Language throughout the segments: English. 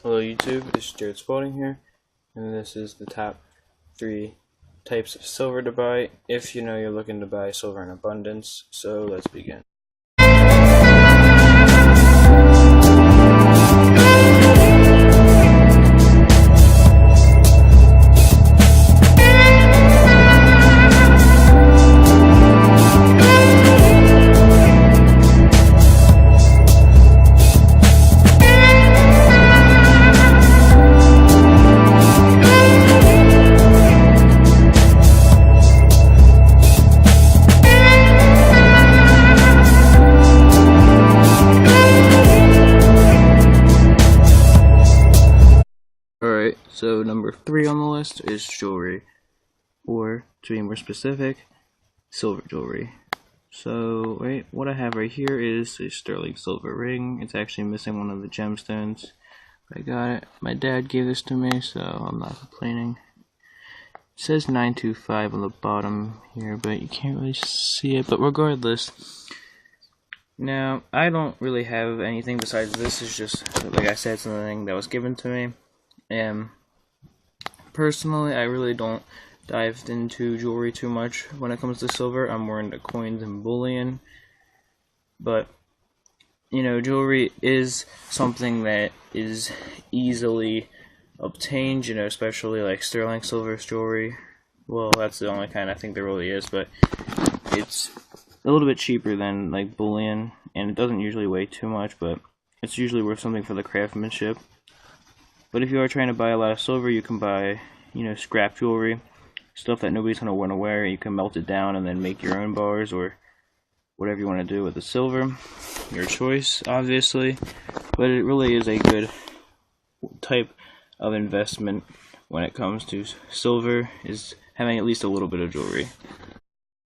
Hello YouTube, it's Jared Spalding here, and this is the top 3 types of silver to buy if you know you're looking to buy silver in abundance. So let's begin. Alright, so number 3 on the list is jewelry, or to be more specific, silver jewelry. So, what I have right here is a sterling silver ring. It's actually missing one of the gemstones. I got it. My dad gave this to me, so I'm not complaining. It says 925 on the bottom here, but you can't really see it. But regardless, now I don't really have anything besides this. It's just, like I said, something that was given to me. And personally, I really don't dive into jewelry too much when it comes to silver. I'm more into coins and bullion. But, you know, jewelry is something that is easily obtained, you know, especially like sterling silver jewelry. Well, that's the only kind I think there really is, but it's a little bit cheaper than like bullion, and it doesn't usually weigh too much, but it's usually worth something for the craftsmanship. But if you are trying to buy a lot of silver, you can buy, you know, scrap jewelry, stuff that nobody's going to want to wear. You can melt it down and then make your own bars or whatever you want to do with the silver. Your choice, obviously. But it really is a good type of investment when it comes to silver, is having at least a little bit of jewelry.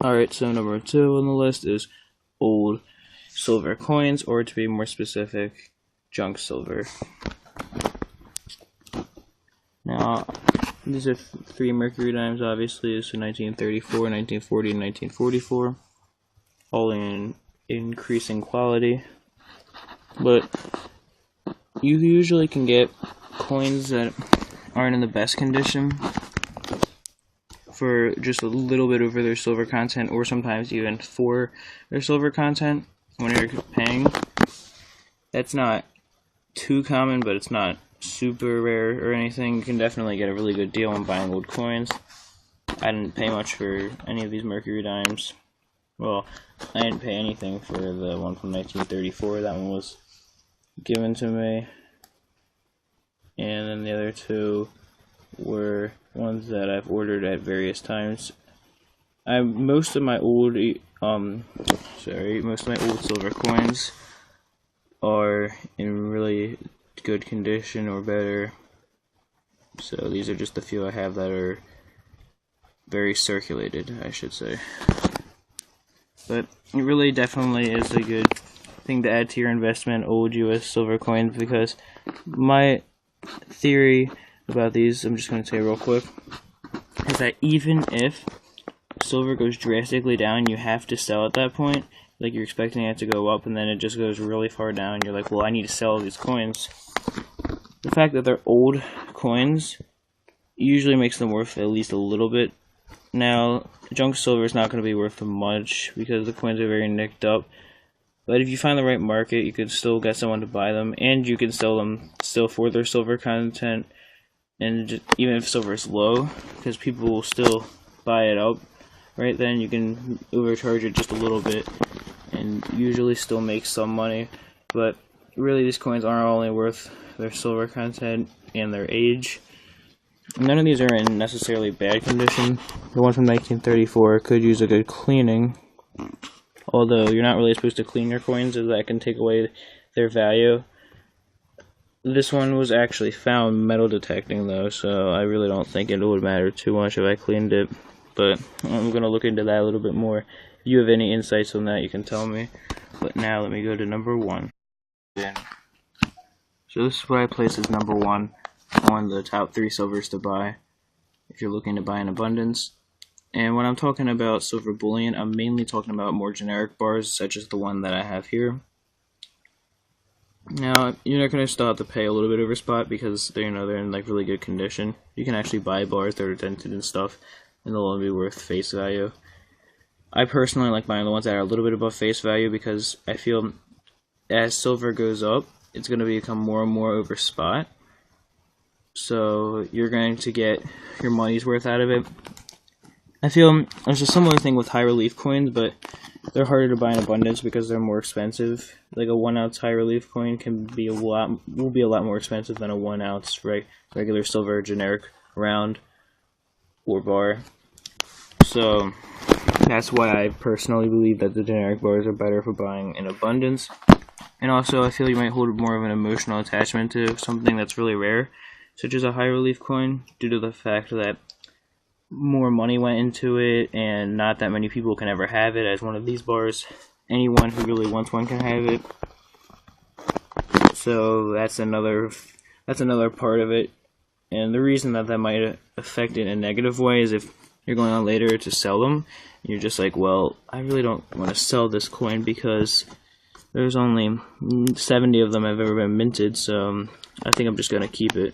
Alright, so number 2 on the list is old silver coins, or to be more specific, junk silver. Now, these are 3 mercury dimes, obviously. This is 1934, 1940, and 1944. All in increasing quality. But you usually can get coins that aren't in the best condition for just a little bit over their silver content, or sometimes even for their silver content when you're paying. That's not too common, but it's not super rare or anything. You can definitely get a really good deal on buying old coins. I didn't pay much for any of these mercury dimes. Well, I didn't pay anything for the one from 1934. That one was given to me. And then the other 2 were ones that I've ordered at various times. Most of my old silver coins are in really good condition or better. So these are just the few I have that are very circulated, I should say. But it really definitely is a good thing to add to your investment, old US silver coins, because my theory about these, I'm just going to say real quick, is that even if silver goes drastically down, you have to sell at that point. Like, you're expecting it to go up, and then it just goes really far down. You're like, well, I need to sell these coins. The fact that they're old coins usually makes them worth at least a little bit. Now, junk silver is not going to be worth much because the coins are very nicked up. But if you find the right market, you can still get someone to buy them, and you can sell them still for their silver content. And just, even if silver is low, because people will still buy it up, right then you can overcharge it just a little bit and usually still make some money. But really, these coins aren't only worth their silver content and their age. None of these are in necessarily bad condition. The one from 1934 could use a good cleaning, although you're not really supposed to clean your coins, as that can take away their value. This one was actually found metal detecting though, so I really don't think it would matter too much if I cleaned it. But I'm going to look into that a little bit more. If you have any insights on that, you can tell me. But now let me go to number 1. So this is what I place as number 1 on the top 3 silvers to buy if you're looking to buy in abundance. And when I'm talking about silver bullion, I'm mainly talking about more generic bars, such as the one that I have here. Now, you're not going to still have to pay a little bit over spot because they're in like really good condition. You can actually buy bars that are dented and stuff, and they'll only be worth face value. I personally like buying the ones that are a little bit above face value because I feel as silver goes up, it's going to become more and more over spot. So you're going to get your money's worth out of it. I feel there's a similar thing with high relief coins, but they're harder to buy in abundance because they're more expensive. Like a 1 ounce high relief coin will be a lot more expensive than a 1 ounce regular silver generic round or bar. So that's why I personally believe that the generic bars are better for buying in abundance. And also I feel you might hold more of an emotional attachment to something that's really rare, such as a high relief coin, due to the fact that more money went into it and not that many people can ever have it as one of these bars. Anyone who really wants one can have it. So that's another part of it. And the reason that might affect it in a negative way is if you're going on later to sell them, you're just like, well, I really don't want to sell this coin because there's only 70 of them have ever been minted, so I think I'm just going to keep it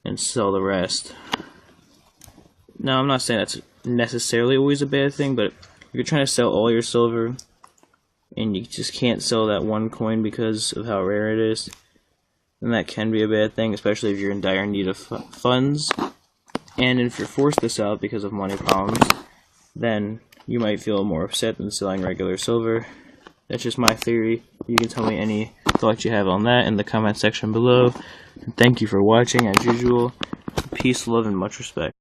and sell the rest. Now, I'm not saying that's necessarily always a bad thing, but if you're trying to sell all your silver and you just can't sell that one coin because of how rare it is, then that can be a bad thing, especially if you're in dire need of funds. And if you're forced to sell it because of money problems, then you might feel more upset than selling regular silver. That's just my theory. You can tell me any thoughts you have on that in the comment section below. And thank you for watching, as usual. Peace, love, and much respect.